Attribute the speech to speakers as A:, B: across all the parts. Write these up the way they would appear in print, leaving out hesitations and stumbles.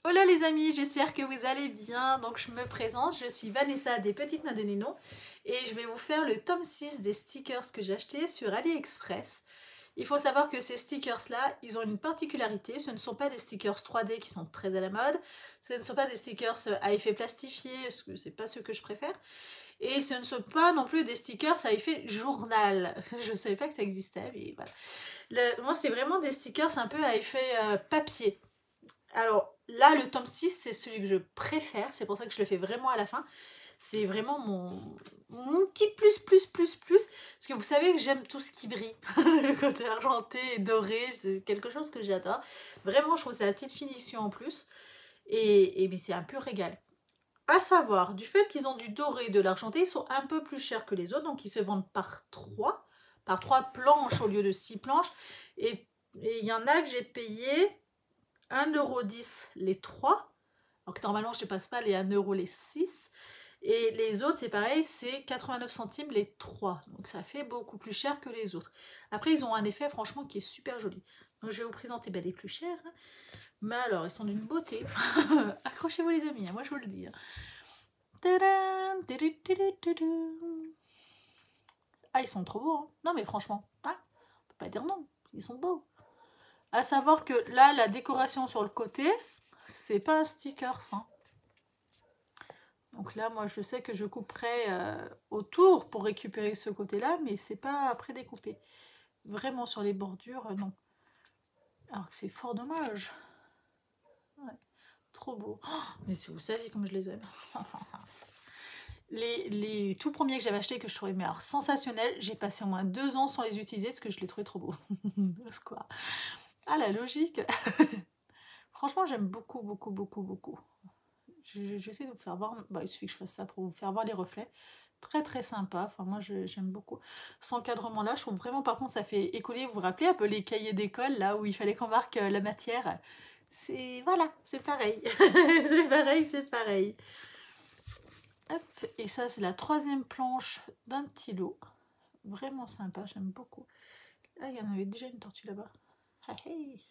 A: Hola les amis, j'espère que vous allez bien. Donc je me présente, je suis Vanessa des Petites Mains de Ninon et je vais vous faire le tome 6 des stickers que j'ai achetés sur AliExpress. Il faut savoir que ces stickers là, ils ont une particularité, ce ne sont pas des stickers 3D qui sont très à la mode, ce ne sont pas des stickers à effet plastifié, parce que c'est pas ceux que je préfère, et ce ne sont pas non plus des stickers à effet journal. Je ne savais pas que ça existait, mais voilà. Moi c'est vraiment des stickers un peu à effet papier. Alors là, le tome 6, c'est celui que je préfère, c'est pour ça que je le fais vraiment à la fin. C'est vraiment mon petit plus. Parce que vous savez que j'aime tout ce qui brille. Le côté argenté et doré, c'est quelque chose que j'adore. Vraiment, je trouve que c'est la petite finition en plus. Mais c'est un pur régal. À savoir, du fait qu'ils ont du doré et de l'argenté, ils sont un peu plus chers que les autres. Donc ils se vendent par 3 planches au lieu de 6 planches. Et il y en a que j'ai payé 1,10 € les 3. Donc normalement je ne passe pas les 1 € les 6. Et les autres c'est pareil, c'est 89 centimes les 3. Donc ça fait beaucoup plus cher que les autres. Après ils ont un effet franchement qui est super joli. Donc je vais vous présenter les plus chers. Mais alors ils sont d'une beauté. Accrochez-vous les amis, moi je vous le dis. Ah ils sont trop beaux. Hein. Non mais franchement, on peut pas dire non, ils sont beaux. À savoir que là, la décoration sur le côté, c'est pas un sticker, ça. Donc là, moi, je sais que je couperai autour pour récupérer ce côté-là, mais c'est pas après découpé. Vraiment sur les bordures, non. Alors que c'est fort dommage. Ouais, trop beau. Oh, mais si vous saviez comme je les aime. Les tout premiers que j'avais achetés que je trouvais sensationnels, j'ai passé au moins 2 ans sans les utiliser parce que je les trouvais trop beaux. C'est quoi? Ah, la logique. Franchement, j'aime beaucoup. J'essaie de vous faire voir, il suffit que je fasse ça pour vous faire voir les reflets. Très sympa, enfin moi j'aime beaucoup. Cet encadrement là, je trouve vraiment, par contre ça fait écoller, vous vous rappelez un peu les cahiers d'école là où il fallait qu'on marque la matière. C'est, voilà, c'est pareil. c'est pareil. Hop, et ça c'est la 3e planche d'un petit lot. Vraiment sympa, j'aime beaucoup. Ah, il y en avait déjà une tortue là-bas. Ah, hey.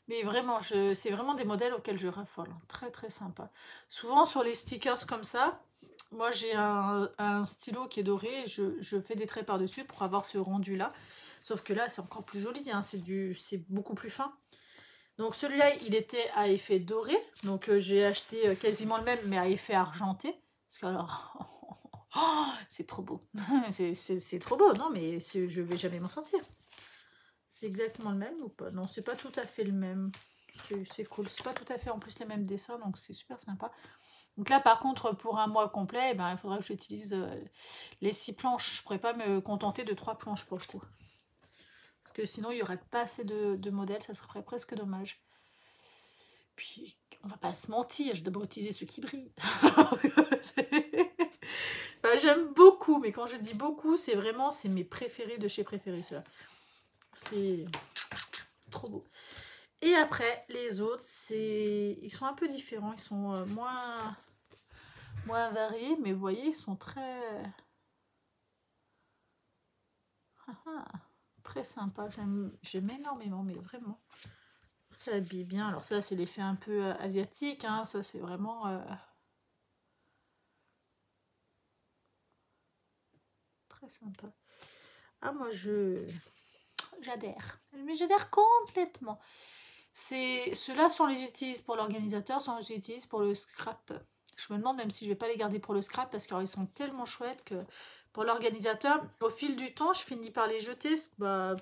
A: Mais vraiment, c'est vraiment des modèles auxquels je raffole. Très sympa. Souvent sur les stickers comme ça, moi j'ai un stylo qui est doré et je fais des traits par-dessus pour avoir ce rendu-là. Sauf que là, c'est encore plus joli, hein, c'est beaucoup plus fin. Donc celui-là, il était à effet doré. Donc j'ai acheté quasiment le même, mais à effet argenté. Parce que alors, oh, c'est trop beau. c'est trop beau, non mais je vais jamais m'en sortir. C'est exactement le même ou pas? Non, c'est pas tout à fait le même. C'est cool. C'est pas tout à fait en plus les mêmes dessins, donc c'est super sympa. Donc là, par contre, pour un mois complet, il faudra que j'utilise les 6 planches. Je pourrais pas me contenter de 3 planches pour le coup. Parce que sinon, il n'y aurait pas assez de modèles. Ça serait presque dommage. Puis, on va pas se mentir, je dois utiliser ceux qui brillent. J'aime beaucoup, mais quand je dis beaucoup, c'est vraiment, c'est mes préférés de chez préférés, ceux-là. C'est trop beau. Et après, les autres, ils sont un peu différents. Ils sont moins variés, mais vous voyez, ils sont très... très sympas. J'aime énormément, mais vraiment. Ça habille bien. Alors ça, c'est l'effet un peu asiatique. Hein. Ça, c'est vraiment... très sympa. Ah, moi, j'adhère. Mais j'adhère complètement. Ceux-là, soit on les utilise pour l'organisateur, soit on les utilise pour le scrap. Je me demande même si je vais pas les garder pour le scrap parce qu'ils sont tellement chouettes que pour l'organisateur, au fil du temps, je finis par les jeter parce que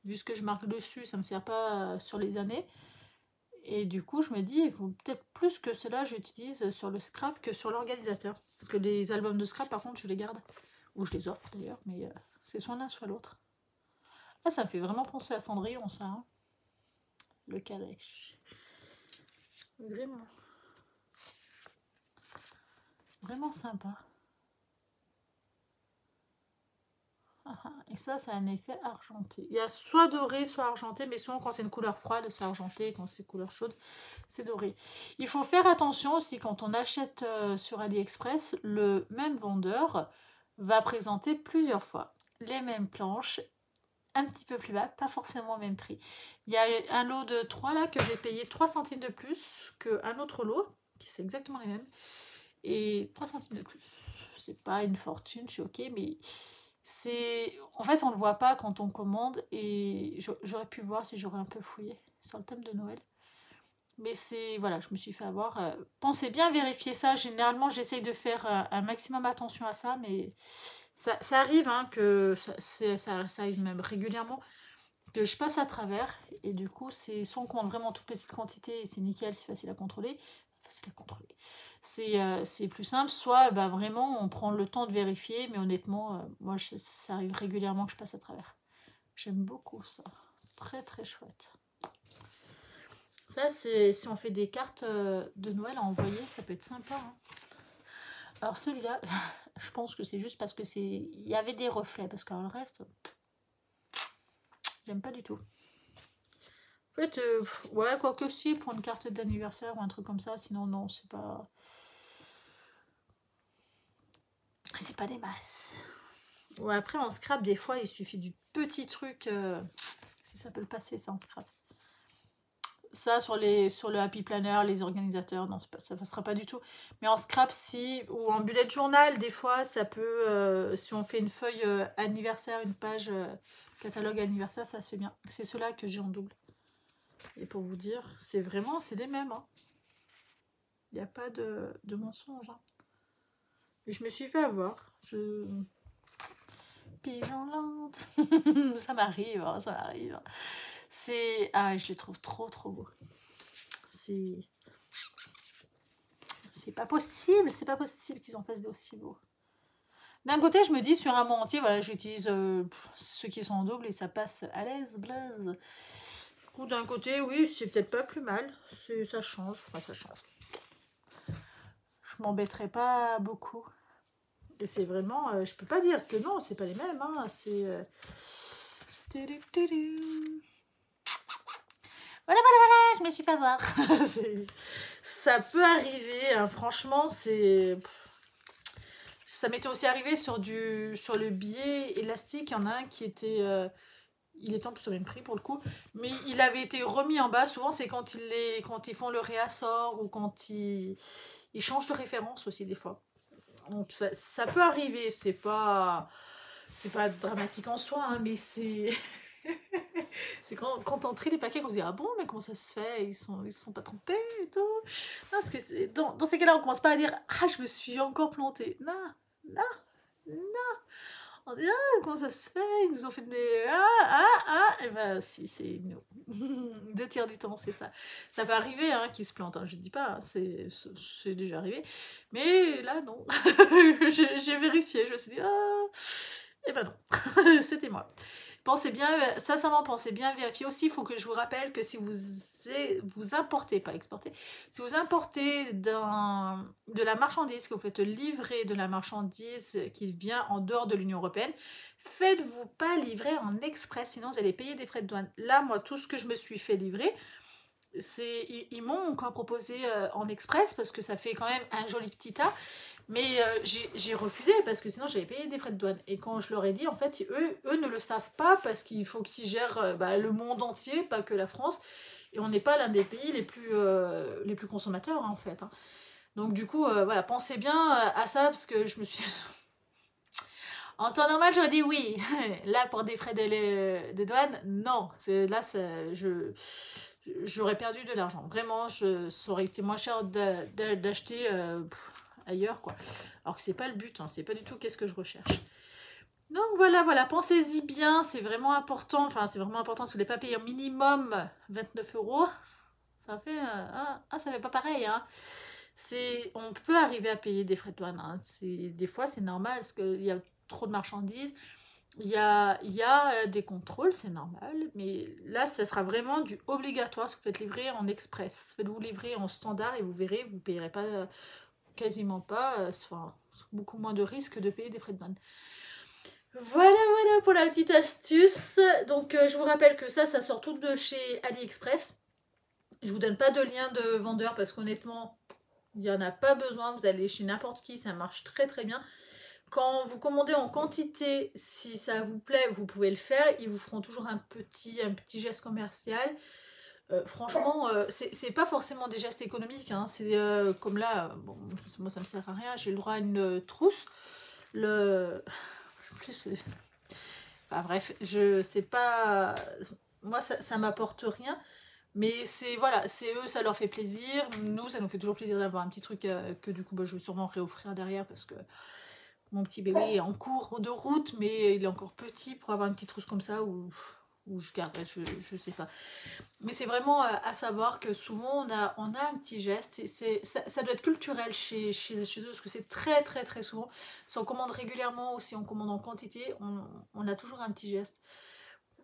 A: vu ce que je marque dessus, ça me sert pas sur les années. Et du coup, je me dis, il faut peut-être plus que cela, j'utilise sur le scrap que sur l'organisateur. Parce que les albums de scrap, par contre, je les garde. Ou je les offre d'ailleurs, mais c'est soit l'un, soit l'autre. Ah, ça me fait vraiment penser à Cendrillon, ça. Hein. Le calèche. Vraiment. Vraiment sympa. Et ça, c'est un effet argenté. Il y a soit doré, soit argenté, mais souvent quand c'est une couleur froide, c'est argenté. Quand c'est couleur chaude, c'est doré. Il faut faire attention aussi quand on achète sur AliExpress, le même vendeur va présenter plusieurs fois les mêmes planches un petit peu plus bas, pas forcément au même prix. Il y a un lot de 3 là que j'ai payé 3 centimes de plus qu'un autre lot, qui c'est exactement les mêmes. Et 3 centimes de plus. C'est pas une fortune, je suis ok, mais c'est. En fait, on le voit pas quand on commande et j'aurais pu voir si j'aurais un peu fouillé sur le thème de Noël. Mais c'est. Voilà, je me suis fait avoir. Pensez bien vérifier ça. Généralement, j'essaye de faire un maximum attention à ça, mais ça arrive, hein, que ça arrive même régulièrement, que je passe à travers. Et du coup, c'est soit on commande vraiment toute petite quantité et c'est nickel, c'est facile à contrôler. Facile à contrôler. C'est plus simple, soit bah, vraiment on prend le temps de vérifier, mais honnêtement, moi ça arrive régulièrement que je passe à travers. J'aime beaucoup ça. Très très chouette. Ça, c'est si on fait des cartes de Noël à envoyer, ça peut être sympa. Hein. Alors celui-là, je pense que c'est juste parce que il y avait des reflets, parce que le reste, j'aime pas du tout. En fait, ouais, quoi que si, pour une carte d'anniversaire ou un truc comme ça, sinon non, c'est pas... C'est pas des masses. Ouais, après, en scrap, des fois, il suffit du petit truc, si ça peut le passer, ça, en scrap. Ça, sur le Happy Planner, les organisateurs, non, ça passera pas du tout. Mais en scrap, si, ou en bullet journal, des fois, ça peut, si on fait une feuille anniversaire, une page catalogue anniversaire, ça se fait bien. C'est ceux-là que j'ai en double. Et pour vous dire, c'est les mêmes. Hein. Il n'y a pas de mensonge. Hein. Et je me suis fait avoir. Pigeon lente. Ça m'arrive, hein, ça m'arrive. Ah, je les trouve trop trop beaux. C'est pas possible qu'ils en fassent des aussi beaux. D'un côté, je me dis sur un mot entier, voilà, j'utilise ceux qui sont en double et ça passe à l'aise, blaze. Ou d'un côté, oui, c'est peut-être pas plus mal. Ça change. Enfin, ça change. Je m'embêterai pas beaucoup. Et c'est vraiment... je peux pas dire que non, c'est pas les mêmes. Hein, c'est... Voilà, je me suis fait avoir. Ça peut arriver, hein, franchement, c'est... Ça m'était aussi arrivé sur le billet élastique, il y en a un qui était... il est en plus au même prix pour le coup, mais il avait été remis en bas. Souvent, c'est quand ils font le réassort ou quand ils changent de référence aussi des fois. Donc ça peut arriver, c'est pas dramatique en soi, hein, mais c'est c'est quand on trie les paquets qu'on se dit ah bon, mais comment ça se fait, ils sont pas trompés et tout. Non, parce que dans ces cas-là on commence pas à dire ah je me suis encore plantée. Non. On dit ah comment ça se fait, ils nous ont fait des et ben si c'est nous. 2 tiers du temps c'est ça. Ça peut arriver hein, qu'ils se plantent, hein, je dis pas, hein, c'est déjà arrivé. Mais là non. J'ai vérifié, je me suis dit ah et ben non, c'était moi. Pensez bien, sincèrement, pensez bien vérifier aussi. Il faut que je vous rappelle que si vous importez, pas exportez, si vous importez de la marchandise, que vous faites livrer de la marchandise qui vient en dehors de l'Union européenne, faites-vous pas livrer en express, sinon vous allez payer des frais de douane. Là, moi, tout ce que je me suis fait livrer, ils m'ont encore proposé en express parce que ça fait quand même un joli petit tas. Mais j'ai refusé parce que sinon j'avais payé des frais de douane. Et quand je leur ai dit, en fait, eux ne le savent pas parce qu'il faut qu'ils gèrent le monde entier, pas que la France. Et on n'est pas l'un des pays les plus consommateurs, hein, en fait. Hein. Donc du coup, voilà, pensez bien à ça parce que je me suis... En temps normal, j'aurais dit oui. Là, pour des frais de douane, non. Là, j'aurais perdu de l'argent. Vraiment, ça aurait été moins cher d'acheter... ailleurs quoi, alors que c'est pas le but, hein, c'est pas du tout qu'est-ce que je recherche. Donc voilà, pensez-y bien, c'est vraiment important, parce que vous n'allez pas payer au minimum 29 €, ça fait ça fait pas pareil, hein. On peut arriver à payer des frais de douane, hein. Des fois c'est normal parce qu'il y a trop de marchandises, il y a des contrôles, c'est normal, mais là ça sera vraiment du obligatoire si vous faites livrer en express. Faites-vous livrer en standard et vous verrez, vous ne payerez pas quasiment pas, beaucoup moins de risques de payer des frais de douane. Voilà pour la petite astuce. Donc je vous rappelle que ça sort tout de chez AliExpress. Je vous donne pas de lien de vendeur parce qu'honnêtement, il n'y en a pas besoin. Vous allez chez n'importe qui, ça marche très très bien. quand vous commandez en quantité, si ça vous plaît, vous pouvez le faire. Ils vous feront toujours un petit geste commercial. Franchement, c'est pas forcément des gestes économiques, hein. C'est comme là, bon, moi ça me sert à rien, j'ai le droit à une trousse. En plus, enfin, bref, je sais pas. Moi ça m'apporte rien. Mais c'est voilà, c'est eux, ça leur fait plaisir. Nous, ça nous fait toujours plaisir d'avoir un petit truc que du coup, bah, je vais sûrement réoffrir derrière parce que mon petit bébé est en cours de route, mais il est encore petit pour avoir une petite trousse comme ça où je garderai, je sais pas. Mais c'est vraiment à savoir que souvent on a un petit geste, ça doit être culturel chez eux, parce que c'est très souvent, si on commande régulièrement ou si on commande en quantité, on a toujours un petit geste.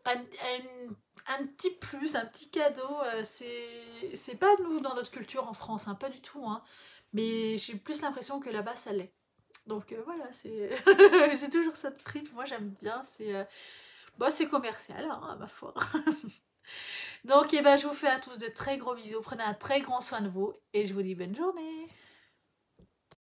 A: Un petit plus, un petit cadeau, c'est pas nous dans notre culture en France, hein, pas du tout, hein, mais j'ai plus l'impression que là-bas ça l'est. Donc voilà, c'est c'est toujours ça de prix, puis moi j'aime bien, c'est commercial, hein, ma foi. Donc, eh ben, je vous fais à tous de très gros bisous. Prenez un très grand soin de vous et je vous dis bonne journée.